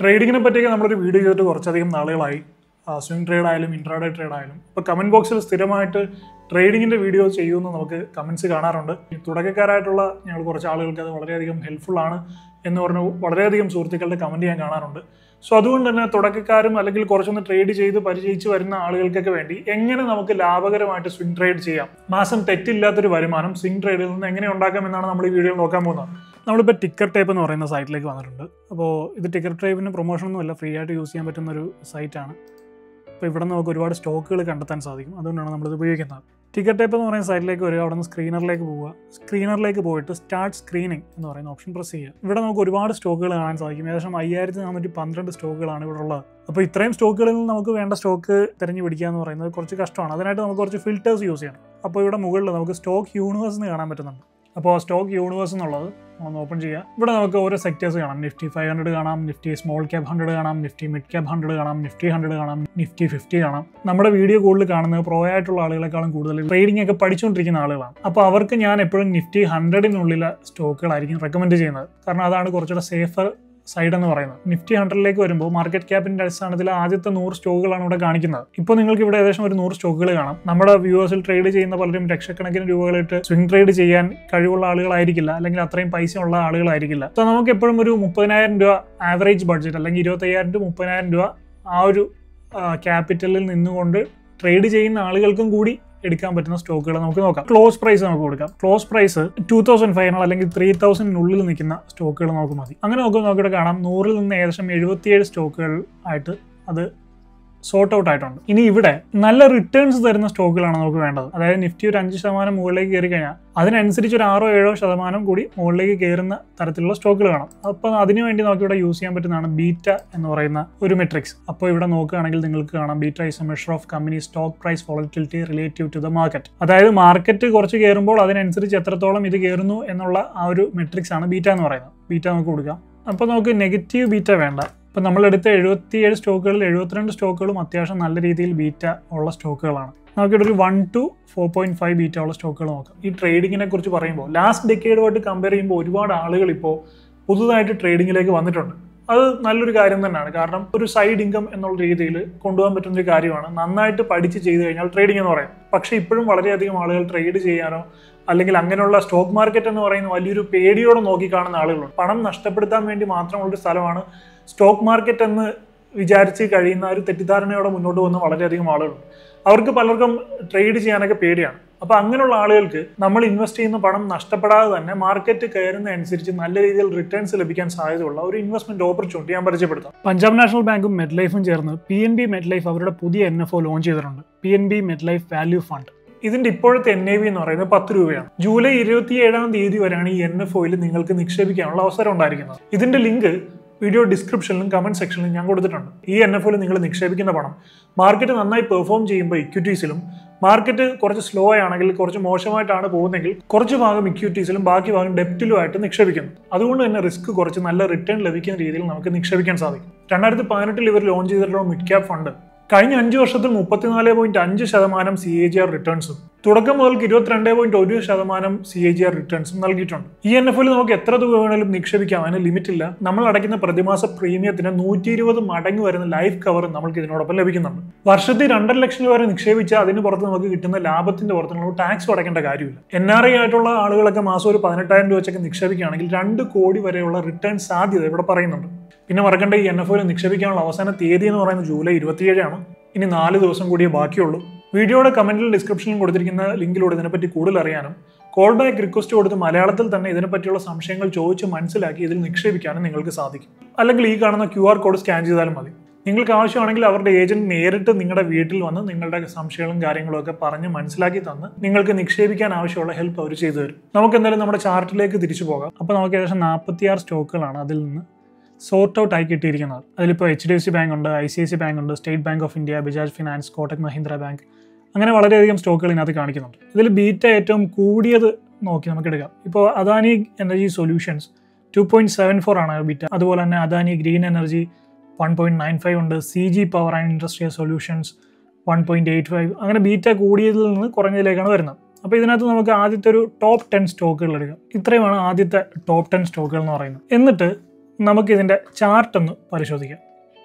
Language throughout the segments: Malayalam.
ട്രേഡിങ്ങിനെ പറ്റിയൊക്കെ നമ്മളൊരു വീഡിയോ ചെയ്തിട്ട് കുറച്ചധികം നാളുകളായി. സ്വിംഗ് ട്രേഡ് ആയാലും ഇൻട്രാഡേ ട്രേഡ് ആയാലും. ഇപ്പോൾ കമൻറ്റ് ബോക്സിൽ സ്ഥിരമായിട്ട് ട്രേഡിങ്ങിൻ്റെ വീഡിയോ ചെയ്യുമെന്ന് നമുക്ക് കമൻറ്റ്സ് കാണാറുണ്ട്. തുടക്കക്കാരായിട്ടുള്ള ഞങ്ങൾ കുറച്ച് ആളുകൾക്ക് അത് വളരെയധികം ഹെൽപ്ഫുൾ ആണ് എന്ന് പറഞ്ഞ് വളരെയധികം സുഹൃത്തുക്കളുടെ കമൻറ്റ് ഞാൻ കാണാറുണ്ട്. സോ അതുകൊണ്ട് തന്നെ തുടക്കക്കാരും അല്ലെങ്കിൽ കുറച്ചൊന്ന് ട്രേഡ് ചെയ്ത് പരിചയിച്ച് വരുന്ന ആളുകൾക്കൊക്കെ വേണ്ടി എങ്ങനെ നമുക്ക് ലാഭകരമായിട്ട് സ്വിംഗ് ട്രേഡ് ചെയ്യാം, മാസം തെറ്റില്ലാത്തൊരു വരുമാനം സ്വിംഗ് ട്രേഡിൽ നിന്ന് എങ്ങനെ ഉണ്ടാക്കാം എന്നാണ് നമ്മൾ ഈ വീഡിയോയിൽ നോക്കാൻ പോകുന്നത്. നമ്മളിപ്പോൾ ടിക്കർ ടേപ്പ് എന്ന് പറയുന്ന സൈറ്റിലേക്ക് വന്നിട്ടുണ്ട്. അപ്പോൾ ഇത് ടിക്കർ ടേപ്പിന് പ്രൊമോഷനൊന്നുമല്ല, ഫ്രീ ആയിട്ട് യൂസ് ചെയ്യാൻ പറ്റുന്നൊരു സൈറ്റാണ്. അപ്പോൾ ഇവിടെ നമുക്ക് ഒരുപാട് സ്റ്റോക്കുകൾ കണ്ടെത്താൻ സാധിക്കും. അതുകൊണ്ടാണ് നമ്മളിത് ഉപയോഗിക്കുന്നത്. ടിക്കർ ടേപ്പ് എന്ന് പറയുന്ന സൈറ്റിലേക്ക് വരിക, അവിടെ നിന്ന് സ്ക്രീനറിലേക്ക് പോവുക. സ്ക്രീനറിലേക്ക് പോയിട്ട് സ്റ്റാർട്ട് സ്ക്രീനിങ് എന്ന് പറയുന്ന ഓപ്ഷൻ പ്രസ് ചെയ്യുക. ഇവിടെ നമുക്ക് ഒരുപാട് സ്റ്റോക്കുകൾ കാണാൻ സാധിക്കും. ഏകദേശം 5412 സ്റ്റോക്കുകളാണ് ഇവിടെ ഉള്ളത്. അപ്പോൾ ഇത്രയും സ്റ്റോക്കുകളിൽ നിന്ന് നമുക്ക് വേണ്ട സ്റ്റോക്ക് തിരഞ്ഞു പിടിക്കുക എന്ന് പറയുന്നത് കുറച്ച് കഷ്ടമാണ്. അതിനായിട്ട് നമുക്ക് കുറച്ച് ഫിൽറ്റേഴ്സ് യൂസ് ചെയ്യണം. അപ്പോൾ ഇവിടെ മുകളിൽ നമുക്ക് സ്റ്റോക്ക് യൂണിവേഴ്സ് എന്ന് കാണാൻ പറ്റുന്നുണ്ട്. അപ്പോൾ സ്റ്റോക്ക് യൂണിവേഴ്സ് എന്നുള്ളത് ഒന്ന് ഓപ്പൺ ചെയ്യുക. ഇവിടെ നമുക്ക് ഓരോ സെക്ടേഴ്സ് കാണാം. നിഫ്റ്റി 500 കാണാം, നിഫ്റ്റി സ്മോൾ ക്യാപ് 100 കാണാം, നിഫ്റ്റി മിഡ് ക്യാപ് 100 കാണാം, നിഫ്റ്റി 100 കാണാം, നിഫ്റ്റി 50 കാണാം. നമ്മുടെ വീഡിയോ കൂടുതൽ കാണുന്നത് പ്രോ ആയിട്ടുള്ള ആളുകളെക്കാളും കൂടുതൽ ട്രേഡിംഗ് ഒക്കെ പഠിച്ചുകൊണ്ടിരിക്കുന്ന ആളുകളാണ്. അപ്പോൾ അവർക്ക് ഞാൻ എപ്പോഴും നിഫ്റ്റി 100-നുള്ളിലെ സ്റ്റോക്കുകളായിരിക്കും റെക്കമെൻഡ് ചെയ്യുന്നത്. കാരണം അതാണ് കുറച്ചുകൂടെ സേഫർ സൈഡ് എന്ന് പറയുന്നത്. നിഫ്റ്റി 100-ലേക്ക് വരുമ്പോൾ മാർക്കറ്റ് ക്യാപ്പിന്റെ അടിസ്ഥാനത്തിൽ ആദ്യത്തെ 100 സ്റ്റോക്കുകളാണ് ഇവിടെ കാണിക്കുന്നത്. ഇപ്പോൾ നിങ്ങൾക്ക് ഇവിടെ ഏകദേശം ഒരു 100 സ്റ്റോക്കുകൾ കാണാം. നമ്മുടെ വ്യൂവേഴ്സിൽ ട്രേഡ് ചെയ്യുന്ന പലരും ലക്ഷക്കണക്കിന് രൂപകളിട്ട് സ്വിംഗ് ട്രേഡ് ചെയ്യാൻ കഴിവുള്ള ആളുകളായിരിക്കില്ല, അല്ലെങ്കിൽ അത്രയും പൈസ ഉള്ള ആളുകളായിരിക്കില്ല. അപ്പോൾ നമുക്ക് എപ്പോഴും ഒരു 30,000 രൂപ ആവറേജ് ബഡ്ജറ്റ്, അല്ലെങ്കിൽ 25,000 to 30,000 രൂപ ആ ഒരു ക്യാപിറ്റലിൽ നിന്നുകൊണ്ട് ട്രേഡ് ചെയ്യുന്ന ആളുകൾക്കും കൂടി എടുക്കാൻ പറ്റുന്ന സ്റ്റോക്കുകൾ നമുക്ക് നോക്കാം. ക്ലോസ് പ്രൈസ് നമുക്ക് കൊടുക്കാം. ക്ലോസ് പ്രൈസ് 2500 അല്ലെങ്കിൽ 3000-നുള്ളിൽ നിൽക്കുന്ന സ്റ്റോക്കുകൾ നമുക്ക് മതി. അങ്ങനെ നോക്കിയിട്ട് കാണാം 100-ൽ നിന്ന് ഏകദേശം 77 സ്റ്റോക്കുകൾ ആയിട്ട് അത് സോർട്ട് ഔട്ട് ആയിട്ടുണ്ട്. ഇനി ഇവിടെ നല്ല റിട്ടേൺസ് തരുന്ന സ്റ്റോക്കുകളാണ് നമുക്ക് വേണ്ടത്. അതായത് നിഫ്റ്റി ഒരു 5% മുകളിലേക്ക് കയറി കഴിഞ്ഞാൽ അതിനനുസരിച്ച് ഒരു 6-7% കൂടി മുകളിലേക്ക് കയറുന്ന തരത്തിലുള്ള സ്റ്റോക്കുകൾ കാണാം. അപ്പോൾ അതിനുവേണ്ടി നമുക്ക് ഇവിടെ യൂസ് ചെയ്യാൻ പറ്റുന്നതാണ് ബീറ്റ എന്ന് പറയുന്ന ഒരു മെട്രിക്സ്. അപ്പോൾ ഇവിടെ നോക്കുകയാണെങ്കിൽ നിങ്ങൾക്ക് കാണാം beta is a measure of company stock price volatility relative to the market. അതായത് മാർക്കറ്റ് കുറച്ച് കയറുമ്പോൾ അതിനനുസരിച്ച് എത്രത്തോളം ഇത് കയറുന്നു എന്നുള്ള ആ ഒരു മെട്രിക്സ് ആണ് ബീറ്റ എന്ന് പറയുന്നത്. ബീറ്റ നമുക്ക് കൊടുക്കാം. അപ്പോൾ നമുക്ക് നെഗറ്റീവ് ബീറ്റ വേണ്ട. ഇപ്പോൾ നമ്മളെടുത്ത 77 സ്റ്റോക്കുകളിൽ 72 സ്റ്റോക്കുകളും അത്യാവശ്യം നല്ല രീതിയിൽ ബീറ്റ ഉള്ള സ്റ്റോക്കുകളാണ്. നമുക്കിവിടെ ഒരു 1 to 4.5 ബീറ്റ ഉള്ള സ്റ്റോക്കുകൾ നോക്കാം. ഈ ട്രേഡിങ്ങിനെ കുറിച്ച് പറയുമ്പോൾ ലാസ്റ്റ് ഡെക്കേഡുമായിട്ട് കമ്പയർ ചെയ്യുമ്പോൾ ഒരുപാട് ആളുകൾ ഇപ്പോൾ പുതുതായിട്ട് ട്രേഡിങ്ങിലേക്ക് വന്നിട്ടുണ്ട്. അത് നല്ലൊരു കാര്യം തന്നെയാണ്. കാരണം ഒരു സൈഡ് ഇൻകം എന്നുള്ള രീതിയിൽ കൊണ്ടുപോകാൻ പറ്റുന്ന ഒരു കാര്യമാണ്. നന്നായിട്ട് പഠിച്ച് ചെയ്ത് കഴിഞ്ഞാൽ ട്രേഡിംഗ് എന്ന് പറയും. പക്ഷേ ഇപ്പോഴും വളരെയധികം ആളുകൾ ട്രേഡ് ചെയ്യാനോ അല്ലെങ്കിൽ അങ്ങനെയുള്ള സ്റ്റോക്ക് മാർക്കറ്റ് എന്ന് പറയുന്ന വലിയൊരു പേടിയോടെ നോക്കിക്കാണുന്ന ആളുകളുണ്ട്. പണം നഷ്ടപ്പെടുത്താൻ വേണ്ടി മാത്രമുള്ളൊരു സ്ഥലമാണ് സ്റ്റോക്ക് മാർക്കറ്റ് എന്ന് വിചാരിച്ച് കഴിയുന്ന ഒരു തെറ്റിദ്ധാരണയോടെ മുന്നോട്ട് പോകുന്ന വളരെയധികം ആളുകളുണ്ട്. അവർക്ക് പലർക്കും ട്രേഡ് ചെയ്യാനൊക്കെ പേടിയാണ്. അപ്പോൾ അങ്ങനെയുള്ള ആളുകൾക്ക് നമ്മൾ ഇൻവെസ്റ്റ് ചെയ്യുന്ന പണം നഷ്ടപ്പെടാതെ തന്നെ മാർക്കറ്റ് കയറുന്ന അനുസരിച്ച് നല്ല രീതിയിൽ റിട്ടേൺസ് ലഭിക്കാൻ സാധ്യതയുള്ള ഒരു ഇൻവെസ്റ്റ്മെന്റ് ഓപ്പർച്യൂണിറ്റി ഞാൻ പരിചയപ്പെടുത്താം. പഞ്ചാബ് നാഷണൽ ബാങ്കും മെഡ് ലൈഫും ചേർന്ന് PNB മെഡ് ലൈഫ് അവരുടെ പുതിയ NFO ലോഞ്ച് ചെയ്തിട്ടുണ്ട്. PNB മെഡ് ലൈഫ് വാല്യൂ ഫണ്ട്. ഇതിന്റെ ഇപ്പോഴത്തെ NAV എന്ന് പറയുന്നത് 10 രൂപയാണ്. ജൂലൈ 27-ാം തീയതി വരെയാണ് ഈ NFOയിൽ നിങ്ങൾക്ക് നിക്ഷേപിക്കാനുള്ള അവസരം ഉണ്ടായിരിക്കുന്നത്. ഇതിന്റെ ലിങ്ക് വീഡിയോ ഡിസ്ക്രിപ്ഷനിലും കമന്റ് സെക്ഷനിലും ഞാൻ കൊടുത്തിട്ടുണ്ട്. ഈ NFOയിൽ നിങ്ങൾ നിക്ഷേപിക്കുന്ന പണം മാർക്കറ്റ് നന്നായി പെർഫോം ചെയ്യുമ്പോൾ ഇക്വിറ്റീസിലും, മാർക്കറ്റ് കുറച്ച് സ്ലോ ആണെങ്കിൽ, കുറച്ച് മോശമായിട്ടാണ് പോകുന്നതെങ്കിൽ കുറച്ച് ഭാഗം ഇക്വിറ്റീസിലും ബാക്കി ഭാഗം ഡെപ്റ്റിലുമായിട്ട് നിക്ഷേപിക്കുന്നു. അതുകൊണ്ട് തന്നെ റിസ്ക് കുറച്ച് നല്ല റിട്ടേൺ ലഭിക്കുന്ന രീതിയിൽ നമുക്ക് നിക്ഷേപിക്കാൻ സാധിക്കും. 2018-ൽ ഇവർ ലോഞ്ച് ചെയ്തിട്ടുള്ള മിഡ് ക്യാപ് ഫണ്ട് കഴിഞ്ഞ 5 വർഷത്തിൽ 34.5% CAGR റിട്ടേൺസും തുടക്കം മുതൽ 22.1% CAGR റിട്ടേൺസും നൽകിയിട്ടുണ്ട്. ഈ NFOയിൽ നമുക്ക് എത്ര തുക വേണമെങ്കിലും നിക്ഷേപിക്കാം, അതിന് ലിമിറ്റ് ഇല്ല. നമ്മൾ അടയ്ക്കുന്ന പ്രതിമാസ പ്രീമിയത്തിന് 120 മടങ്ങ് വരുന്ന ലൈഫ് കവർ നമുക്ക് ഇതിനോടൊപ്പം ലഭിക്കുന്നുണ്ട്. വർഷത്തിൽ 2.5 ലക്ഷം വരെ നിക്ഷേപിച്ചാൽ അതിന് പുറത്ത് നമുക്ക് കിട്ടുന്ന ലാഭത്തിന്റെ പുറത്ത് നമ്മൾ ടാക്സ് അടയ്ക്കേണ്ട കാര്യമില്ല. NRI ആയിട്ടുള്ള ആളുകളൊക്കെ മാസം ഒരു 18,000 രൂപ വെച്ചൊക്കെ നിക്ഷേപിക്കുകയാണെങ്കിൽ 2 കോടി വരെയുള്ള റിട്ടേൺ സാധ്യത ഇവിടെ പറയുന്നുണ്ട്. പിന്നെ മറക്കേണ്ട, ഈ NFOയിൽ നിക്ഷേപിക്കാനുള്ള അവസാന തീയതി എന്ന് പറയുന്നത് ജൂലൈ 27-ആണ്. ഇനി 4 ദിവസം കൂടിയേ ബാക്കിയുള്ളൂ. വീഡിയോയുടെ കമന്റിൽ ഡിസ്ക്രിപ്ഷനിൽ കൊടുത്തിരിക്കുന്ന ലിങ്കിലൂടെ ഇതിനെപ്പറ്റി കൂടുതൽ അറിയാനും കോൾ ബാക്ക് റിക്വസ്റ്റ് കൊടുത്ത് മലയാളത്തിൽ തന്നെ ഇതിനെപ്പറ്റിയുള്ള സംശയങ്ങൾ ചോദിച്ച് മനസ്സിലാക്കി ഇതിൽ നിക്ഷേപിക്കാനും നിങ്ങൾക്ക് സാധിക്കും. അല്ലെങ്കിൽ ഈ കാണുന്ന QR കോഡ് സ്കാൻ ചെയ്താലും മതി. നിങ്ങൾക്ക് ആവശ്യമാണെങ്കിൽ അവരുടെ ഏജന്റ് നേരിട്ട് നിങ്ങളുടെ വീട്ടിൽ വന്ന് നിങ്ങളുടെ സംശയങ്ങളും കാര്യങ്ങളും ഒക്കെ പറഞ്ഞ് മനസ്സിലാക്കി തന്ന് നിങ്ങൾക്ക് നിക്ഷേപിക്കാൻ ആവശ്യമുള്ള ഹെൽപ്പ് അവർ ചെയ്തു തരും. നമുക്ക് എന്തായാലും നമ്മുടെ ചാർട്ടിലേക്ക് തിരിച്ചു പോകാം. അപ്പോൾ നമുക്ക് ഏകദേശം 46 സ്റ്റോക്കുകളാണ് അതിൽ നിന്ന് സോർട്ട് ഔട്ട് ആയി കിട്ടിയിരിക്കുന്നത്. അതിലിപ്പോൾ HDFC ബാങ്ക് ഉണ്ട്, ICICI ബാങ്ക് ഉണ്ട്, state bank of India, Bajaj finance, Kotak Mahindra bank, അങ്ങനെ വളരെയധികം സ്റ്റോക്കുകൾ ഇതിനകത്ത് കാണിക്കുന്നുണ്ട്. ഇതിൽ ബീറ്റ ഏറ്റവും കൂടിയത് നോക്കി നമുക്ക് എടുക്കാം. ഇപ്പോൾ അദാനി എനർജി സൊല്യൂഷൻസ് 2.74 ആണ് ബീറ്റ. അതുപോലെ തന്നെ അദാനി ഗ്രീൻ എനർജി 1.95 ഉണ്ട്, CG power and industrial solutions 1.85. അങ്ങനെ ബീറ്റ കൂടിയതിൽ നിന്ന് കുറഞ്ഞതിലേക്കാണ് വരുന്നത്. അപ്പോൾ ഇതിനകത്ത് നമുക്ക് ആദ്യത്തെ ഒരു ടോപ്പ് 10 സ്റ്റോക്കുകൾ എടുക്കാം. ഇത്രയുമാണ് ആദ്യത്തെ ടോപ്പ് 10 സ്റ്റോക്കുകൾ എന്ന് പറയുന്നത്. എന്നിട്ട് നമുക്കിതിൻ്റെ ചാർട്ടൊന്ന് പരിശോധിക്കാം.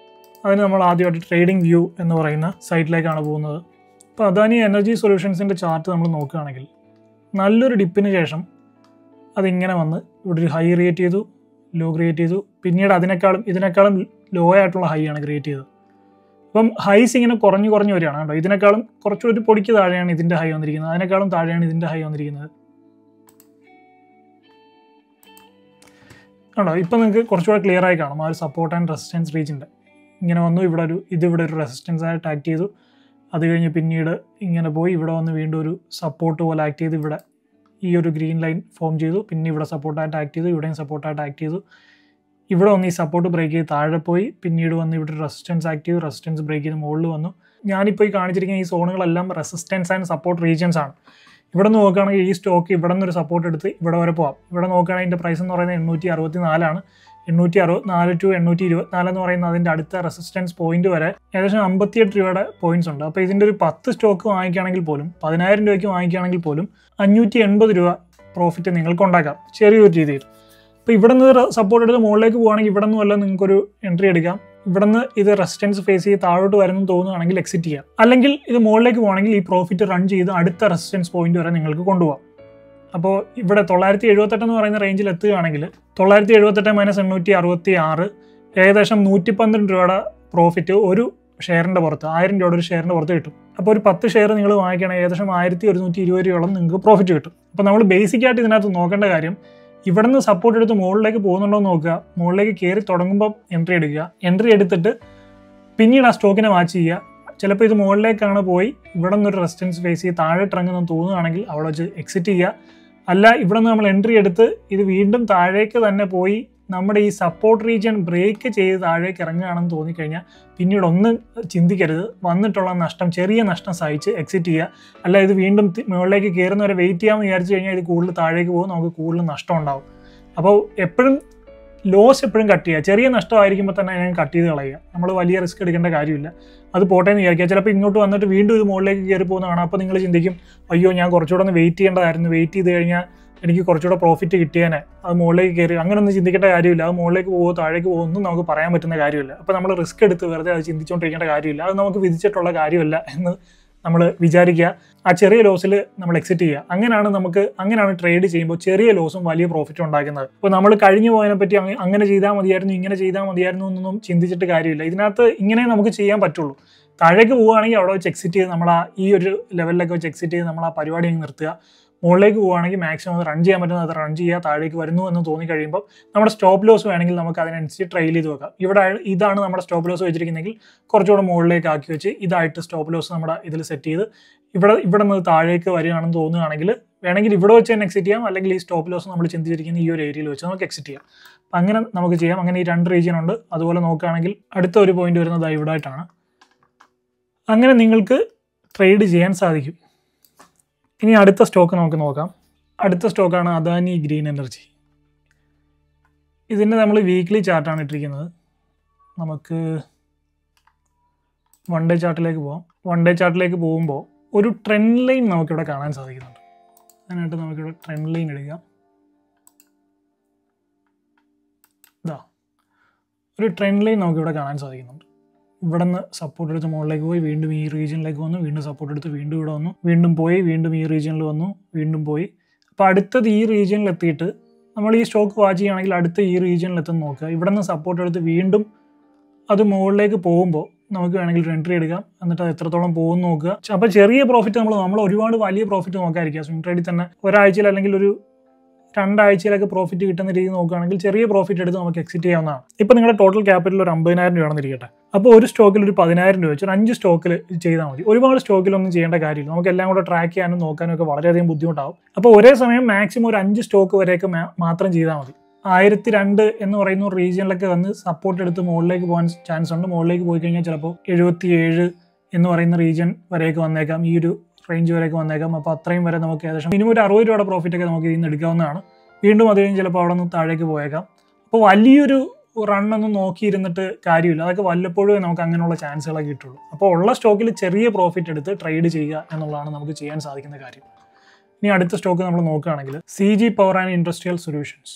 അതിന് നമ്മൾ ആദ്യമായിട്ട് ട്രേഡിംഗ് വ്യൂ എന്ന് പറയുന്ന സൈറ്റിലേക്കാണ് പോകുന്നത്. അപ്പോൾ അദാനി എനർജി സൊല്യൂഷൻസിൻ്റെ ചാർട്ട് നമ്മൾ നോക്കുകയാണെങ്കിൽ നല്ലൊരു ഡിപ്പിന് ശേഷം അതിങ്ങനെ വന്ന് ഇവിടെ ഒരു ഹൈ ക്രിയേറ്റ് ചെയ്തു, ലോ ക്രിയേറ്റ് ചെയ്തു, പിന്നീട് ഇതിനേക്കാളും ലോ ആയിട്ടുള്ള ഹൈ ആണ് ക്രിയേറ്റ് ചെയ്തത്. അപ്പം ഹൈസ് ഇങ്ങനെ കുറഞ്ഞു വരികയാണ് കേട്ടോ. ഇതിനേക്കാളും കുറച്ചൊരു പൊടിക്ക് താഴെയാണ് ഇതിൻ്റെ ഹൈ വന്നിരിക്കുന്നത്, അതിനേക്കാളും താഴെയാണ് ഇതിൻ്റെ ഹൈ വന്നിരിക്കുന്നത് കേട്ടോ. ഇപ്പം നിങ്ങൾക്ക് കുറച്ചുകൂടെ ക്ലിയർ ആയി കാണും ആ ഒരു സപ്പോർട്ട് ആൻഡ് റെസിസ്റ്റൻസ് റീജിൻ്റെ. ഇങ്ങനെ വന്നു, ഇവിടെ ഒരു റെസിസ്റ്റൻസ് ആയിട്ട് ആക്ട് ചെയ്തു. അത് കഴിഞ്ഞ് പിന്നീട് ഇങ്ങനെ പോയി ഇവിടെ വന്ന് വീണ്ടും ഒരു സപ്പോർട്ട് പോലെ ആക്ട് ചെയ്ത് ഇവിടെ ഈ ഒരു ഗ്രീൻ ലൈൻ ഫോം ചെയ്തു. പിന്നെ ഇവിടെ സപ്പോർട്ടായിട്ട് ആക്ട് ചെയ്തു, ഇവിടെയും സപ്പോർട്ടായിട്ട് ആക്ട് ചെയ്തു. ഇവിടെ വന്ന് ഈ സപ്പോർട്ട് ബ്രേക്ക് ചെയ്ത് താഴെ പോയി, പിന്നീട് വന്ന് ഇവിടെ റെസിസ്റ്റൻസ് ആക്ട് ചെയ്തു, റെസിസ്റ്റൻസ് ബ്രേക്ക് ചെയ്ത് മുകളിൽ വന്നു. ഞാനിപ്പോൾ ഈ കാണിച്ചിരിക്കുന്ന ഈ സോണുകളെല്ലാം റെസിസ്റ്റൻസ് ആൻഡ് സപ്പോർട്ട് റീജിയൻസ് ആണ്. ഇവിടെ നിന്ന് നോക്കുകയാണെങ്കിൽ ഈ സ്റ്റോക്ക് ഇവിടെ നിന്നൊരു സപ്പോർട്ട് എടുത്ത് ഇവിടെ വരെ പോകാം. ഇവിടെ നോക്കുകയാണെങ്കിൽ ഇതിൻ്റെ പ്രൈസ് എന്ന് പറയുന്നത് 864 864 to 824 എന്ന് പറയുന്ന അതിൻ്റെ അടുത്ത റെസിസ്റ്റൻസ് പോയിന്റ് വരെ ഏകദേശം 58 രൂപയുടെ പോയിന്റ്സ് ഉണ്ട്. അപ്പോൾ ഇതിൻ്റെ ഒരു 10 സ്റ്റോക്ക് വാങ്ങിക്കുകയാണെങ്കിൽ പോലും 10,000 രൂപയ്ക്ക് വാങ്ങിക്കുകയാണെങ്കിൽ പോലും 580 രൂപ പ്രോഫിറ്റ് നിങ്ങൾക്ക് ഉണ്ടാക്കാം ചെറിയൊരു രീതിയിൽ. അപ്പോൾ ഇവിടെ നിന്ന് സപ്പോർട്ട് എടുത്ത് മുകളിലേക്ക് പോകുകയാണെങ്കിൽ ഇവിടെ നിന്നും എല്ലാം നിങ്ങൾക്കൊരു എൻട്രി എടുക്കാം. ഇവിടെ നിന്ന് ഇത് റെസിസ്റ്റൻസ് ഫേസ് ചെയ്ത് താഴോട്ട് വരുമെന്ന് തോന്നുകയാണെങ്കിൽ എക്സിറ്റ് ചെയ്യാം. അല്ലെങ്കിൽ ഇത് മുകളിലേക്ക് പോകുകയാണെങ്കിൽ ഈ പ്രോഫിറ്റ് റൺ ചെയ്ത് അടുത്ത റെസിസ്റ്റൻസ് പോയിന്റ് വരെ നിങ്ങൾക്ക് കൊണ്ടുപോകാം. അപ്പോൾ ഇവിടെ 978 എന്ന് പറയുന്ന റേഞ്ചിൽ എത്തുകയാണെങ്കിൽ 978 - 866 ഏകദേശം 112 രൂപയുടെ പ്രോഫിറ്റ് ഒരു ഷെയറിൻ്റെ പുറത്ത്, 1000 രൂപയുടെ ഒരു ഷെയറിൻ്റെ പുറത്ത് കിട്ടും. അപ്പോൾ ഒരു 10 ഷെയർ നിങ്ങൾ വാങ്ങിക്കുകയാണെങ്കിൽ ഏകദേശം 1120 രൂപയോളം നിങ്ങൾക്ക് പ്രോഫിറ്റ് കിട്ടും. അപ്പോൾ നമ്മൾ ബേസിക്കായിട്ട് ഇതിനകത്ത് നോക്കേണ്ട കാര്യം ഇവിടെ നിന്ന് സപ്പോർട്ട് എടുത്ത് മുകളിലേക്ക് പോകുന്നുണ്ടോ എന്ന് നോക്കുക. മുകളിലേക്ക് കയറി തുടങ്ങുമ്പോൾ എൻട്രി എടുക്കുക. എൻട്രി എടുത്തിട്ട് പിന്നീട് ആ സ്റ്റോക്കിനെ വാച്ച് ചെയ്യുക. ചിലപ്പോൾ ഇത് മുകളിലേക്കാണ് പോയി ഇവിടെ നിന്നൊരു റെസിസ്റ്റൻസ് ഫേസ് ചെയ്ത് താഴെ ഇറങ്ങുന്നെന്ന് തോന്നുകയാണെങ്കിൽ അവിടെ വെച്ച് എക്സിറ്റ് ചെയ്യുക. അല്ല, ഇവിടെ നിന്ന് നമ്മൾ എൻട്രി എടുത്ത് ഇത് വീണ്ടും താഴേക്ക് തന്നെ പോയി നമ്മുടെ ഈ സപ്പോർട്ട് റീജിയൻ ബ്രേക്ക് ചെയ്ത് താഴേക്ക് ഇറങ്ങുകയാണെന്ന് തോന്നിക്കഴിഞ്ഞാൽ പിന്നീട് ഒന്നും ചിന്തിക്കരുത്. വന്നിട്ടുള്ള നഷ്ടം, ചെറിയ നഷ്ടം സഹിച്ച് എക്സിറ്റ് ചെയ്യുക. അല്ല, ഇത് വീണ്ടും മുകളിലേക്ക് കയറുന്നവരെ വെയിറ്റ് ചെയ്യാമെന്ന് വിചാരിച്ചു കഴിഞ്ഞാൽ ഇത് കൂടുതൽ താഴേക്ക് പോകും, നമുക്ക് കൂടുതൽ നഷ്ടം ഉണ്ടാവും. അപ്പോൾ എപ്പോഴും ലോസ് എപ്പോഴും കട്ട് ചെയ്യുക. ചെറിയ നഷ്ടമായിരിക്കുമ്പോൾ തന്നെ അതിനെ കട്ട് ചെയ്ത് കളയുക. നമ്മൾ വലിയ റിസ്ക് എടുക്കേണ്ട കാര്യമില്ല. അത് പോട്ടേന്ന് വിചാരിക്കുക. ചിലപ്പോൾ ഇങ്ങോട്ട് വന്നിട്ട് വീണ്ടും ഇത് മുകളിലേക്ക് കയറി പോകുന്നതാണ്. അപ്പോൾ നിങ്ങൾ ചിന്തിക്കും, അയ്യോ ഞാൻ കുറച്ചുകൂടെ ഒന്ന് വെയിറ്റ് ചെയ്യേണ്ടതായിരുന്നു, വെയിറ്റ് ചെയ്ത് കഴിഞ്ഞാൽ എനിക്ക് കുറച്ചുകൂടെ പ്രോഫിറ്റ് കിട്ടിയേനെ, അത് മുകളിലേക്ക് കയറി. അങ്ങനെയൊന്നും ചിന്തിക്കേണ്ട കാര്യമില്ല. അത് മുകളിലേക്ക് പോകുമോ താഴേക്ക് പോകുമോ ഒന്നും നമുക്ക് പറയാൻ പറ്റുന്ന കാര്യമില്ല. അപ്പോൾ നമ്മൾ റിസ്ക് എടുത്ത് വെറുതെ അത് ചിന്തിച്ചുകൊണ്ടിരിക്കേണ്ട കാര്യമില്ല. അത് നമുക്ക് വിധിച്ചിട്ടുള്ള കാര്യമല്ല എന്ന് നമ്മൾ വിചാരിക്കുക. ആ ചെറിയ ലോസിൽ നമ്മൾ എക്സിറ്റ് ചെയ്യുക. അങ്ങനെയാണ് ട്രേഡ് ചെയ്യുമ്പോൾ ചെറിയ ലോസും വലിയ പ്രോഫിറ്റും ഉണ്ടാക്കുന്നത്. അപ്പോൾ നമ്മൾ കഴിഞ്ഞു പോയതിനെ പറ്റി അങ്ങനെ ചെയ്താൽ മതിയായിരുന്നു, ഇങ്ങനെ ചെയ്താൽ മതിയായിരുന്നു എന്നൊന്നും ചിന്തിച്ചിട്ട് കാര്യമില്ല. ഇതിനകത്ത് ഇങ്ങനെ നമുക്ക് ചെയ്യാൻ പറ്റുള്ളൂ. താഴേക്ക് പോവുകയാണെങ്കിൽ അവിടെ വെച്ച് എക്സിറ്റ് ചെയ്ത് നമ്മൾ ഈ ഒരു ലെവലിലൊക്കെ വെച്ച് എക്സിറ്റ് ചെയ്ത് നമ്മൾ ആ പരിപാടി അങ്ങ് നിർത്തുക. മുകളിലേക്ക് പോവുകയാണെങ്കിൽ മാക്സിമം അത് റൺ ചെയ്യാൻ പറ്റുന്നത് അത് റൺ ചെയ്യുക. താഴേക്ക് വരുന്നു എന്ന് തോന്നി കഴിയുമ്പോൾ നമ്മുടെ സ്റ്റോപ്പ് ലോസ് വേണമെങ്കിൽ നമുക്ക് അതിനനുസരിച്ച് ട്രെയിൽ ചെയ്ത് വെക്കാം. ഇതാണ് നമ്മുടെ സ്റ്റോപ്പ് ലോസ് വെച്ചിരിക്കുന്നതെങ്കിൽ കുറച്ചുകൂടെ മുകളിലേക്ക് ആക്കി വെച്ച് ഇതായിട്ട് സ്റ്റോപ്പ് ലോസ് നമ്മുടെ ഇതിൽ സെറ്റ് ചെയ്ത് ഇവിടെ നിന്ന് താഴേക്ക് വരികയാണെന്ന് തോന്നുകയാണെങ്കിൽ വേണമെങ്കിൽ ഇവിടെ വെച്ച് തന്നെ എക്സിറ്റ് ചെയ്യാം. അല്ലെങ്കിൽ ഈ സ്റ്റോപ്പ് ലോസ് നമ്മൾ ചിന്തിച്ചിരിക്കുന്ന ഈ ഒരു ഏരിയയിൽ വെച്ച് നമുക്ക് എക്സിറ്റ് ചെയ്യാം. അപ്പം അങ്ങനെ നമുക്ക് ചെയ്യാം. അങ്ങനെ ഈ 2 റീജിയൻ ഉണ്ട്. അതുപോലെ നോക്കുകയാണെങ്കിൽ അടുത്ത ഒരു പോയിന്റ് വരുന്നത് ഇവിടെ ആയിട്ടാണ്. അങ്ങനെ നിങ്ങൾക്ക് ട്രേഡ് ചെയ്യാൻ സാധിക്കും. ഇനി അടുത്ത സ്റ്റോക്ക് നമുക്ക് നോക്കാം. അടുത്ത സ്റ്റോക്കാണ് അദാനി ഗ്രീൻ എനർജി. ഇതിൻ്റെ നമ്മൾ വീക്ക്ലി ചാർട്ടാണ് ഇട്ടിരിക്കുന്നത്. നമുക്ക് 1 ഡേ ചാർട്ടിലേക്ക് പോകാം. 1 ഡേ ചാർട്ടിലേക്ക് പോകുമ്പോൾ ഒരു ട്രെൻഡ് ലൈൻ നമുക്കിവിടെ കാണാൻ സാധിക്കുന്നുണ്ട്. അതിനായിട്ട് നമുക്കിവിടെ ട്രെൻഡ് ലൈൻ എടുക്കാം. ഒരു ട്രെൻഡ് ലൈൻ നമുക്കിവിടെ കാണാൻ സാധിക്കുന്നുണ്ട്. ഇവിടെ നിന്ന് സപ്പോർട്ട് എടുത്ത് മുകളിലേക്ക് പോയി വീണ്ടും ഈ റീജിയനിലേക്ക് വന്നു, വീണ്ടും സപ്പോർട്ട് എടുത്ത് വീണ്ടും ഇവിടെ വന്നു, വീണ്ടും പോയി, വീണ്ടും ഈ റീജിയനിൽ വന്നു, വീണ്ടും പോയി. അപ്പോൾ അടുത്തത് ഈ റീജിയനിൽ എത്തിയിട്ട് നമ്മൾ ഈ സ്റ്റോക്ക് വാച്ച് ചെയ്യുകയാണെങ്കിൽ അടുത്ത ഈ റീജിയനിൽ എത്തുന്ന നോക്കുക. ഇവിടെ നിന്ന് സപ്പോർട്ട് എടുത്ത് വീണ്ടും അത് മുകളിലേക്ക് പോകുമ്പോൾ നമുക്ക് വേണമെങ്കിൽ ഒരു എൻട്രി എടുക്കാം. എന്നിട്ട് അത് എത്രത്തോളം പോകുമെന്ന് നോക്കുക. അപ്പോൾ ചെറിയ പ്രോഫിറ്റ് നമ്മൾ ഒരുപാട് വലിയ പ്രോഫിറ്റ് നോക്കാതിരിക്കുക. സ്വിംഗ് ട്രേഡിൽ തന്നെ ഒരാഴ്ചയിൽ അല്ലെങ്കിൽ ഒരു 2 ആഴ്ചയിലൊക്കെ പ്രോഫിറ്റ് കിട്ടുന്ന രീതി നോക്കുകയാണെങ്കിൽ ചെറിയ പ്രോഫിറ്റ് എടുത്ത് നമുക്ക് എക്സിറ്റ് ചെയ്യാവുന്നതാണ്. ഇപ്പോൾ നിങ്ങളുടെ ടോട്ടൽ ക്യാപിറ്റൽ ഒരു 50,000 രൂപയാണെന്നിരിക്കട്ടെ. അപ്പോൾ ഒരു സ്റ്റോക്കിൽ ഒരു 10,000 രൂപ വെച്ച് ഒരു 5 സ്റ്റോക്കിൽ ചെയ്താൽ മതി. ഒരുപാട് സ്റ്റോക്കിലൊന്നും ചെയ്യേണ്ട കാര്യമില്ല. നമുക്ക് എല്ലാം കൂടെ ട്രാക്ക് ചെയ്യാനും നോക്കാനും ഒക്കെ വളരെയധികം ബുദ്ധിമുട്ടാവും. അപ്പോൾ ഒരേ സമയം മാക്സിമം ഒരു 5 സ്റ്റോക്ക് വരെയൊക്കെ മാത്രം ചെയ്താൽ മതി. 1002 എന്ന് പറയുന്ന ഒരു റീജിയനിലൊക്കെ വന്ന് സപ്പോർട്ട് എടുത്ത് മുകളിലേക്ക് പോകാൻ ചാൻസ് ഉണ്ട്. മുകളിലേക്ക് പോയി കഴിഞ്ഞാൽ ചിലപ്പോൾ 77 എന്ന് പറയുന്ന റീജിയൻ വരെയൊക്കെ വന്നേക്കാം, ഈ ഒരു റേഞ്ച് വരെയൊക്കെ വന്നേക്കാം. അപ്പോൾ അത്രയും വരെ നമുക്ക് ഏകദേശം മിനിമം ഒരു 60 രൂപയുടെ പ്രോഫിറ്റൊക്കെ നമുക്ക് ഇതിൽ നിന്ന് എടുക്കാവുന്നതാണ്. വീണ്ടും അത് കഴിഞ്ഞ് ചിലപ്പോൾ അവിടെ നിന്ന് താഴേക്ക് പോയേക്കാം. അപ്പോൾ വലിയൊരു റണ്ണൊന്നും നോക്കിയിരുന്നിട്ട് കാര്യമില്ല. അതൊക്കെ വല്ലപ്പോഴും നമുക്ക് അങ്ങനെയുള്ള ചാൻസുകളൊക്കെ കിട്ടുള്ളൂ. അപ്പോൾ ഉള്ള സ്റ്റോക്കിൽ ചെറിയ പ്രോഫിറ്റ് എടുത്ത് ട്രേഡ് ചെയ്യുക എന്നുള്ളതാണ് നമുക്ക് ചെയ്യാൻ സാധിക്കുന്ന കാര്യം. ഇനി അടുത്ത സ്റ്റോക്ക് നമ്മൾ നോക്കുകയാണെങ്കിൽ CG power and industrial solutions.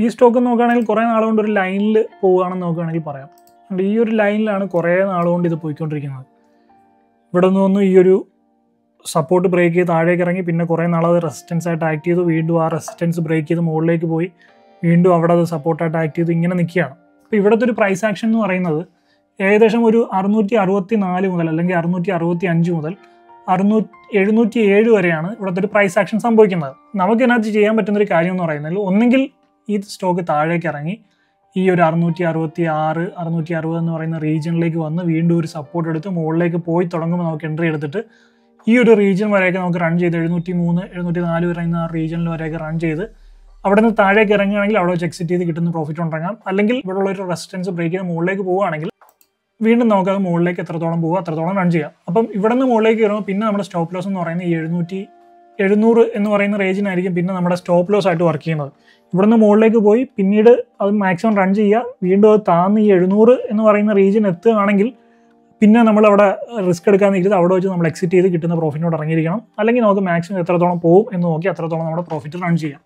ഈ സ്റ്റോക്ക് നോക്കുകയാണെങ്കിൽ കുറേ നാളുകൊണ്ട് ഒരു ലൈനിൽ പോവുകയാണെന്ന് നോക്കുകയാണെങ്കിൽ പറയാം. അതുകൊണ്ട് ഈ ഒരു ലൈനിലാണ് കുറേ നാളുകൊണ്ട് ഇത് പോയിക്കൊണ്ടിരിക്കുന്നത്. ഇവിടെ നിന്ന് വന്നു ഈ ഒരു സപ്പോർട്ട് ബ്രേക്ക് ചെയ്ത് താഴേക്ക് ഇറങ്ങി, പിന്നെ കുറേ നാളത് റെസിസ്റ്റൻസ് ആയിട്ട് ആക്ട് ചെയ്തു, വീണ്ടും ആ റെസിസ്റ്റൻസ് ബ്രേക്ക് ചെയ്ത് മുകളിലേക്ക് പോയി, വീണ്ടും അവിടെ അത് സപ്പോർട്ടായിട്ട് ആക്ട് ചെയ്ത് ഇങ്ങനെ നിൽക്കുകയാണ്. അപ്പോൾ ഇവിടുത്തെ ഒരു പ്രൈസ് ആക്ഷൻ എന്ന് പറയുന്നത് ഏകദേശം ഒരു 664 മുതൽ അല്ലെങ്കിൽ 665 മുതൽ 707 വരെയാണ് ഇവിടുത്തെ ഒരു പ്രൈസ് ആക്ഷൻ സംഭവിക്കുന്നത്. നമുക്ക് ഇതിനകത്ത് ചെയ്യാൻ പറ്റുന്നൊരു കാര്യം എന്ന് പറയുന്നത് ഒന്നെങ്കിൽ ഈ സ്റ്റോക്ക് താഴേക്ക് ഇറങ്ങി ഈ ഒരു 666, 660 എന്ന് പറയുന്ന റീജിയനിലേക്ക് വന്ന് വീണ്ടും ഒരു സപ്പോർട്ട് എടുത്ത് മുകളിലേക്ക് പോയി തുടങ്ങുമ്പോൾ നമുക്ക് എൻട്രി എടുത്തിട്ട് ഈ ഒരു റീജിയൻ വരെയൊക്കെ നമുക്ക് റൺ ചെയ്ത് 703, 704 പറയുന്ന ആ റീജിയനിൽ വരെയൊക്കെ റൺ ചെയ്ത് അവിടെ നിന്ന് താഴേക്ക് ഇറങ്ങുകയാണെങ്കിൽ അവിടെ വെച്ച് എക്സിറ്റ് ചെയ്ത് കിട്ടുന്ന പ്രോഫിറ്റ് ഉണ്ടാകാം. അല്ലെങ്കിൽ ഇവിടെ ഉള്ള ഒരു റെസിസ്റ്റൻസ് ബ്രേക്ക് ചെയ്ത് മുകളിലേക്ക് പോവുകയാണെങ്കിൽ വീണ്ടും നമുക്കത് മുകളിലേക്ക് എത്രത്തോളം പോകുക അത്രത്തോളം റൺ ചെയ്യാം. അപ്പം ഇവിടെ നിന്ന് മുകളിലേക്ക് കയറുമ്പോൾ പിന്നെ നമ്മുടെ സ്റ്റോപ്പ് ലോസ് എന്ന് പറയുന്നത് 700 എന്ന് പറയുന്ന റേഞ്ചിനായിരിക്കും പിന്നെ നമ്മുടെ സ്റ്റോപ്പ് ലോസ് ആയിട്ട് വർക്ക് ചെയ്യുന്നത്. ഇവിടെ നിന്ന് മുകളിലേക്ക് പോയി പിന്നീട് അത് മാക്സിമം റൺ ചെയ്യുക, വീണ്ടും അത് താന്ന് ഈ 700 എന്ന് പറയുന്ന റീജിയൻ എത്തുകയാണെങ്കിൽ പിന്നെ നമ്മളവിടെ റിസ്ക് എടുക്കാൻ നിൽക്കുന്നത് അവിടെ വെച്ച് നമ്മൾ എക്സിറ്റ് ചെയ്ത് കിട്ടുന്ന പ്രോഫിറ്റിനോട് ഇറങ്ങിയിരിക്കണം. അല്ലെങ്കിൽ നമുക്ക് മാക്സിമം എത്രത്തോളം പോകും എന്ന് നോക്കി അത്രത്തോളം നമ്മുടെ പ്രോഫിറ്റ് റൺ ചെയ്യാം.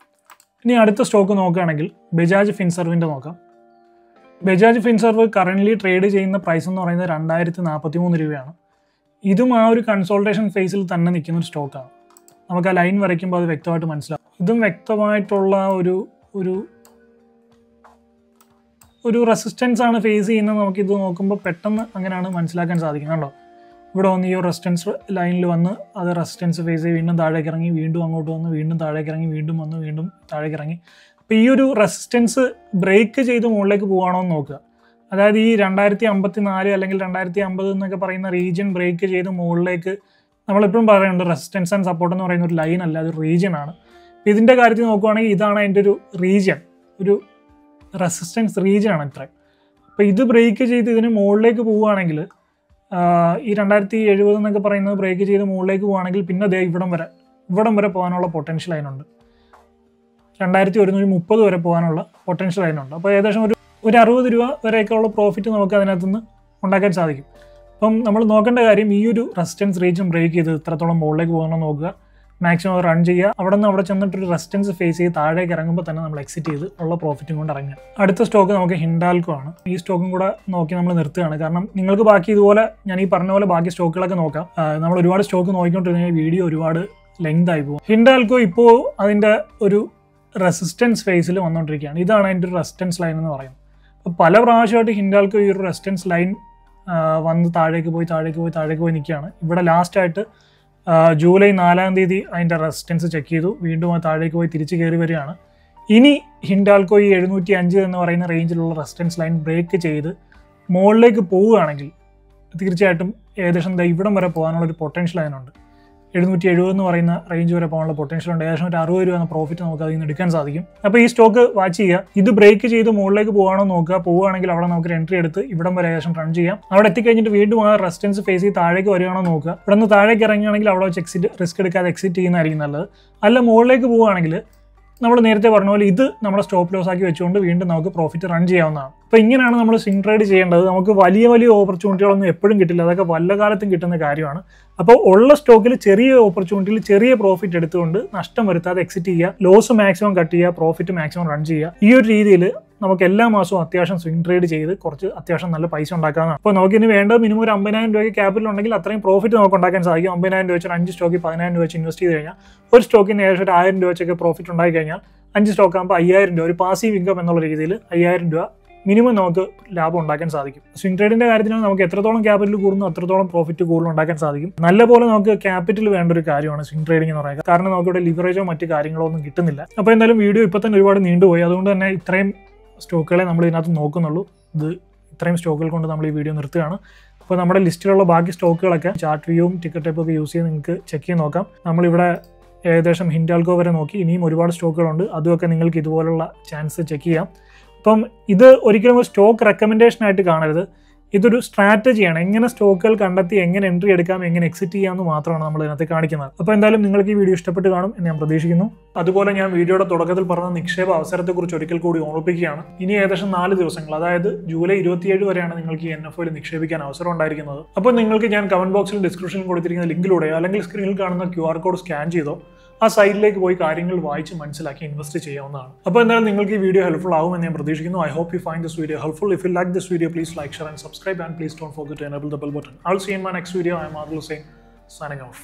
ഇനി അടുത്ത സ്റ്റോക്ക് നോക്കുകയാണെങ്കിൽ ബജാജ് ഫിൻസർവിൻ്റെ നോക്കാം. ബജാജ് ഫിൻസർവ് കറൻ്റ്ലി ട്രേഡ് ചെയ്യുന്ന പ്രൈസ് എന്ന് പറയുന്നത് 2043 രൂപയാണ്. ഇതും ആ ഒരു കൺസോൾട്ടേഷൻ ഫേസിൽ തന്നെ നിൽക്കുന്ന ഒരു സ്റ്റോക്കാണ്. നമുക്ക് ആ ലൈൻ വരയ്ക്കുമ്പോൾ അത് വ്യക്തമായിട്ട് മനസ്സിലാവും. ഇതും വ്യക്തമായിട്ടുള്ള ഒരു റെസിസ്റ്റൻസ് ആണ് ഫേസ് ചെയ്യുന്നത്. നമുക്കിത് നോക്കുമ്പോൾ പെട്ടെന്ന് അങ്ങനെയാണ് മനസ്സിലാക്കാൻ സാധിക്കുന്നത്. കണ്ടോ, ഇവിടെ വന്ന് ഈ റെസിസ്റ്റൻസ് ലൈനിൽ വന്ന് അത് റെസിസ്റ്റൻസ് ഫേസ് ചെയ്ത് വീണ്ടും താഴേക്ക് ഇറങ്ങി, വീണ്ടും അങ്ങോട്ട് വന്ന് വീണ്ടും താഴേക്ക് ഇറങ്ങി, വീണ്ടും വന്ന് വീണ്ടും താഴേക്ക് ഇറങ്ങി. അപ്പോൾ ഈ ഒരു റെസിസ്റ്റൻസ് ബ്രേക്ക് ചെയ്ത് മുകളിലേക്ക് പോവുകയാണോ എന്ന് നോക്കുക. അതായത് ഈ 2054 അല്ലെങ്കിൽ 2050 എന്നൊക്കെ പറയുന്ന റീജിയൻ ബ്രേക്ക് ചെയ്ത് മുകളിലേക്ക് നമ്മളെപ്പോഴും പറയുന്നുണ്ട് റെസിസ്റ്റൻസ് ആൻഡ് സപ്പോർട്ട് എന്ന് പറയുന്ന ഒരു ലൈൻ അല്ല, അതൊരു റീജിയൻ ആണ്. ഇതിൻ്റെ കാര്യത്തിൽ നോക്കുകയാണെങ്കിൽ ഇതാണ് അതിൻ്റെ ഒരു റീജിയൻ, ഒരു റെസിസ്റ്റൻസ് റീജിയൻ ആണ് ഇത്രയും. അപ്പോൾ ഇത് ബ്രേക്ക് ചെയ്ത് ഇതിന് മുകളിലേക്ക് പോവുകയാണെങ്കിൽ ഈ 2070 എന്നൊക്കെ പറയുന്നത് ബ്രേക്ക് ചെയ്ത് മുകളിലേക്ക് പോവുകയാണെങ്കിൽ പിന്നെ ദേ ഇവിടം വരെ പോകാനുള്ള പൊട്ടൻഷ്യൽ അതിനുണ്ട്. 2130 വരെ പോകാനുള്ള പൊട്ടൻഷ്യൽ അതിനുണ്ട്. അപ്പോൾ ഏകദേശം ഒരു 60 രൂപ വരെയൊക്കെയുള്ള പ്രോഫിറ്റ് നമുക്ക് അതിനകത്തുനിന്ന് ഉണ്ടാക്കാൻ സാധിക്കും. അപ്പം നമ്മൾ നോക്കേണ്ട കാര്യം ഈ ഒരു റെസിസ്റ്റൻസ് റീജിയൻ ബ്രേക്ക് ചെയ്ത് ഇത്രത്തോളം മുകളിലേക്ക് പോകണമെന്ന് നോക്കുക, മാക്സിമം റൺ ചെയ്യുക, അവിടെ നിന്ന് അവിടെ ചെന്നിട്ടൊരു റെസിസ്റ്റൻസ് ഫേസ് ചെയ്ത് താഴേക്ക് ഇറങ്ങുമ്പോൾ തന്നെ നമ്മൾ എക്സിറ്റ് ചെയ്ത് ഉള്ള പ്രോഫിറ്റും കൊണ്ട് ഇറങ്ങുക. അടുത്ത സ്റ്റോക്ക് നമുക്ക് ഹിൻഡാൽക്കോ ആണ്. ഈ സ്റ്റോക്കും കൂടെ നോക്കി നമ്മൾ നിർത്തുകയാണ്. കാരണം നിങ്ങൾക്ക് ബാക്കി ഇതുപോലെ ഞാൻ ഈ പറഞ്ഞ പോലെ ബാക്കി സ്റ്റോക്കുകളൊക്കെ നോക്കാം. നമ്മൾ ഒരുപാട് സ്റ്റോക്ക് നോക്കിക്കൊണ്ടിരുന്ന വീഡിയോ ഒരുപാട് ലെങ്ത് ആയി പോകും. ഹിൻഡാൽക്കോ ഇപ്പോൾ അതിൻ്റെ ഒരു റെസിസ്റ്റൻസ് ഫേസിൽ വന്നുകൊണ്ടിരിക്കുകയാണ്. ഇതാണ് അതിൻ്റെ ഒരു റെസിസ്റ്റൻസ് ലൈൻ എന്ന് പറയുന്നത്. അപ്പോൾ പല പ്രാവശ്യമായിട്ട് ഹിൻഡാൽക്കോ ഈ ഒരു റെസിസ്റ്റൻസ് ലൈൻ വന്ന് താഴേക്ക് പോയി നിൽക്കുകയാണ്. ഇവിടെ ലാസ്റ്റായിട്ട് ജൂലൈ 4-ാം തീയതി അതിൻ്റെ റെസിസ്റ്റൻസ് ചെക്ക് ചെയ്തു, വീണ്ടും അത് താഴേക്ക് പോയി തിരിച്ച് കയറി വരികയാണ്. ഇനി ഹിൻഡാൽക്കോ ഈ 705 എന്ന് പറയുന്ന റേഞ്ചിലുള്ള റെസിസ്റ്റൻസ് ലൈൻ ബ്രേക്ക് ചെയ്ത് മുകളിലേക്ക് പോവുകയാണെങ്കിൽ തീർച്ചയായിട്ടും ഏകദേശം ഇവിടം വരെ പോകാനുള്ളൊരു പൊട്ടൻഷ്യൽ അതിനുണ്ട്. 770 എന്ന് പറയുന്ന റേഞ്ച് വരെ പോകാനുള്ള പൊട്ടൻഷ്യൽ ഉണ്ട്. ഏകദേശം ഒരു 60 രൂപ എന്ന പ്രോഫിറ്റ് നമുക്ക് അതിൽ നിന്ന് എടുക്കാൻ സാധിക്കും. അപ്പോൾ ഈ സ്റ്റോക്ക് വാച്ച് ചെയ്യുക. ഇത് ബ്രേക്ക് ചെയ്ത് മുകളിലേക്ക് പോകാണോ നോക്കുക. പോവുകയാണെങ്കിൽ അവിടെ നമുക്ക് എൻട്രി എടുത്ത് ഇവിടം വരെ ഏകദേശം റൺ ചെയ്യാം. അവിടെ എത്തിക്കഴിഞ്ഞിട്ട് വീണ്ടും ആ റെസിസ്റ്റൻസ് ഫേസ് ചെയ്ത് താഴേക്ക് വരികയാണോ നോക്കുക. ഇവിടെ നിന്ന് താഴേക്ക് ഇറങ്ങുകയാണെങ്കിൽ അവിടെ വെച്ച് റിസ്ക് എടുക്കാതെ എക്സിറ്റ് ചെയ്യുന്നതായിരിക്കും നല്ലത്. അല്ല മുകളിലേക്ക് പോവുകയാണെങ്കിൽ നമ്മൾ നേരത്തെ പറഞ്ഞ പോലെ ഇത് നമ്മുടെ സ്റ്റോപ്പ് ലോസ് ആക്കി വെച്ചുകൊണ്ട് വീണ്ടും നമുക്ക് പ്രോഫിറ്റ് റൺ ചെയ്യാവുന്നതാണ്. അപ്പോൾ ഇങ്ങനെയാണ് നമ്മൾ സ്വിംഗ് ട്രേഡ് ചെയ്യേണ്ടത്. നമുക്ക് വലിയ ഓപ്പർച്യൂണിറ്റികളൊന്നും എപ്പോഴും കിട്ടില്ല, അതൊക്കെ വല്ല കാലത്തും കിട്ടുന്ന കാര്യമാണ്. അപ്പോൾ ഉള്ള സ്റ്റോക്കിൽ ചെറിയ ഓപ്പർച്യൂണിറ്റിയിൽ ചെറിയ പ്രോഫിറ്റ് എടുത്തുകൊണ്ട് നഷ്ടം വരുത്താതെ എക്സിറ്റ് ചെയ്യുക, ലോസ് മാക്സിമം കട്ട് ചെയ്യുക, പ്രോഫിറ്റ് മാക്സിമം റൺ ചെയ്യുക. ഈ ഒരു രീതിയിൽ നമുക്ക് എല്ലാ മാസവും അത്യാവശ്യം സ്വിംഗ് ട്രേഡ് ചെയ്ത് കുറച്ച് അത്യാവശ്യം നല്ല പൈസ ഉണ്ടാക്കാവുന്നതാണ്. അപ്പോൾ നമുക്കിനി വേണ്ടത് മിനിമം ഒരു 50,000 രൂപയ്ക്ക് ക്യാപിറ്റൽ ഉണ്ടെങ്കിൽ അത്രയും പ്രോഫിറ്റ് നമുക്ക് ഉണ്ടാക്കാൻ സാധിക്കും. 50,000 രൂപ വെച്ച് 5 സ്റ്റോക്കിൽ 10,000 രൂപ വെച്ച് ഇൻവെസ്റ്റ് ചെയ്ത് കഴിഞ്ഞാൽ ഒരു സ്റ്റോക്കിന് ഏകദേശം ഒരു 1000 രൂപ വെച്ചൊക്കെ പ്രോഫിറ്റ് ഉണ്ടായി കഴിഞ്ഞാൽ 5 സ്റ്റോക്ക് ആകുമ്പോൾ 5000 രൂപ ഒരു പാസീവ് ഇൻകം എന്നുള്ള രീതിയിൽ 5000 രൂപ മിനിമം നമുക്ക് ലാഭം ഉണ്ടാക്കാൻ സാധിക്കും. സ്വിംഗ് ട്രേഡിന്റെ കാര്യത്തിൽ നമുക്ക് എത്രത്തോളം ക്യാപിറ്റൽ കൂടുന്നു അത്രത്തോളം പ്രോഫിറ്റ് കൂടുതൽ ഉണ്ടാക്കാൻ സാധിക്കും. നല്ലപോലെ നമുക്ക് ക്യാപിറ്റൽ വേണ്ട ഒരു കാര്യമാണ് സ്വിംഗ് ട്രേഡിംഗ് എന്ന് പറയുന്നത്. കാരണം നമുക്ക് ഇവിടെ ലിവറേജോ മറ്റു കാര്യങ്ങളോ ഒന്നും കിട്ടുന്നില്ല. അപ്പോൾ എന്തായാലും വീഡിയോ ഇപ്പോൾ തന്നെ ഒരുപാട് നീണ്ടുപോയി. അതുകൊണ്ട് തന്നെ ഇത്രയും സ്റ്റോക്കുകളെ നമ്മൾ ഇതിനകത്ത് നോക്കുന്നുള്ളൂ. ഇത്രയും സ്റ്റോക്കുകൾ കൊണ്ട് നമ്മൾ ഈ വീഡിയോ നിർത്തുകയാണ്. അപ്പോൾ നമ്മുടെ ലിസ്റ്റിലുള്ള ബാക്കി സ്റ്റോക്കുകളൊക്കെ ചാർട്ട് വ്യൂവും ടിക്കറ്റ് ടൈപ്പ് ഒക്കെ യൂസ് ചെയ്ത് നിങ്ങൾക്ക് ചെക്ക് ചെയ്ത് നോക്കാം. നമ്മളിവിടെ ഏകദേശം ഹിൻഡാൽക്കോ വരെ നോക്കി, ഇനിയും ഒരുപാട് സ്റ്റോക്കുകളുണ്ട്. അതുമൊക്കെ നിങ്ങൾക്ക് ഇതുപോലുള്ള ചാൻസ് ചെക്ക് ചെയ്യാം. അപ്പം ഇത് ഒരിക്കലും ഒരു സ്റ്റോക്ക് റെക്കമെൻഡേഷൻ ആയിട്ട് കാണരുത്. ഇതൊരു സ്ട്രാറ്റജിയാണ്. എങ്ങനെ സ്റ്റോക്കുകൾ കണ്ടെത്തി എങ്ങനെ എൻട്രി എടുക്കാം, എങ്ങനെ എക്സിറ്റ് ചെയ്യാമെന്ന് മാത്രമാണ് നമ്മൾ ഇതിനകത്ത് കാണിക്കുന്നത്. അപ്പോൾ എന്തായാലും നിങ്ങൾക്ക് ഈ വീഡിയോ ഇഷ്ടപ്പെട്ട് കാണും എന്ന് ഞാൻ പ്രതീക്ഷിക്കുന്നു. അതുപോലെ ഞാൻ വീഡിയോയുടെ തുടക്കത്തിൽ പറഞ്ഞ നിക്ഷേപ അവസരത്തെക്കുറിച്ച് ഒരിക്കൽ കൂടി ഓർമ്മിപ്പിക്കുകയാണ്. ഇനി ഏകദേശം 4 ദിവസങ്ങൾ, അതായത് ജൂലൈ 27 വരെയാണ് നിങ്ങൾക്ക് ഈ NFOയിൽ നിക്ഷേപിക്കാൻ അവസരം ഉണ്ടായിരിക്കുന്നത്. അപ്പോൾ നിങ്ങൾക്ക് ഞാൻ കമന്റ് ബോക്സിൽ ഡിസ്ക്രിപ്ഷനിൽ കൊടുത്തിരിക്കുന്ന ലിങ്കിലൂടെ അല്ലെങ്കിൽ സ്ക്രീനിൽ കാണുന്ന QR കോഡ് സ്കാൻ ചെയ്തോ ആ സൈറ്റിലേക്ക് പോയി കാര്യങ്ങൾ വായിച്ച് മനസ്സിലാക്കി ഇൻവെസ്റ്റ് ചെയ്യാവുന്നതാണ്. അപ്പോൾ എന്തായാലും നിങ്ങൾക്ക് ഈ വീഡിയോ ഹെൽപ്ഫുൾ ആവുമെന്ന് ഞാൻ പ്രതീക്ഷിക്കുന്നു. I hope you find this video helpful. If you like this video, please like, share and subscribe, and please don't forget to enable the bell button. I'll see you in my next video. I am Adil Hussain, signing off.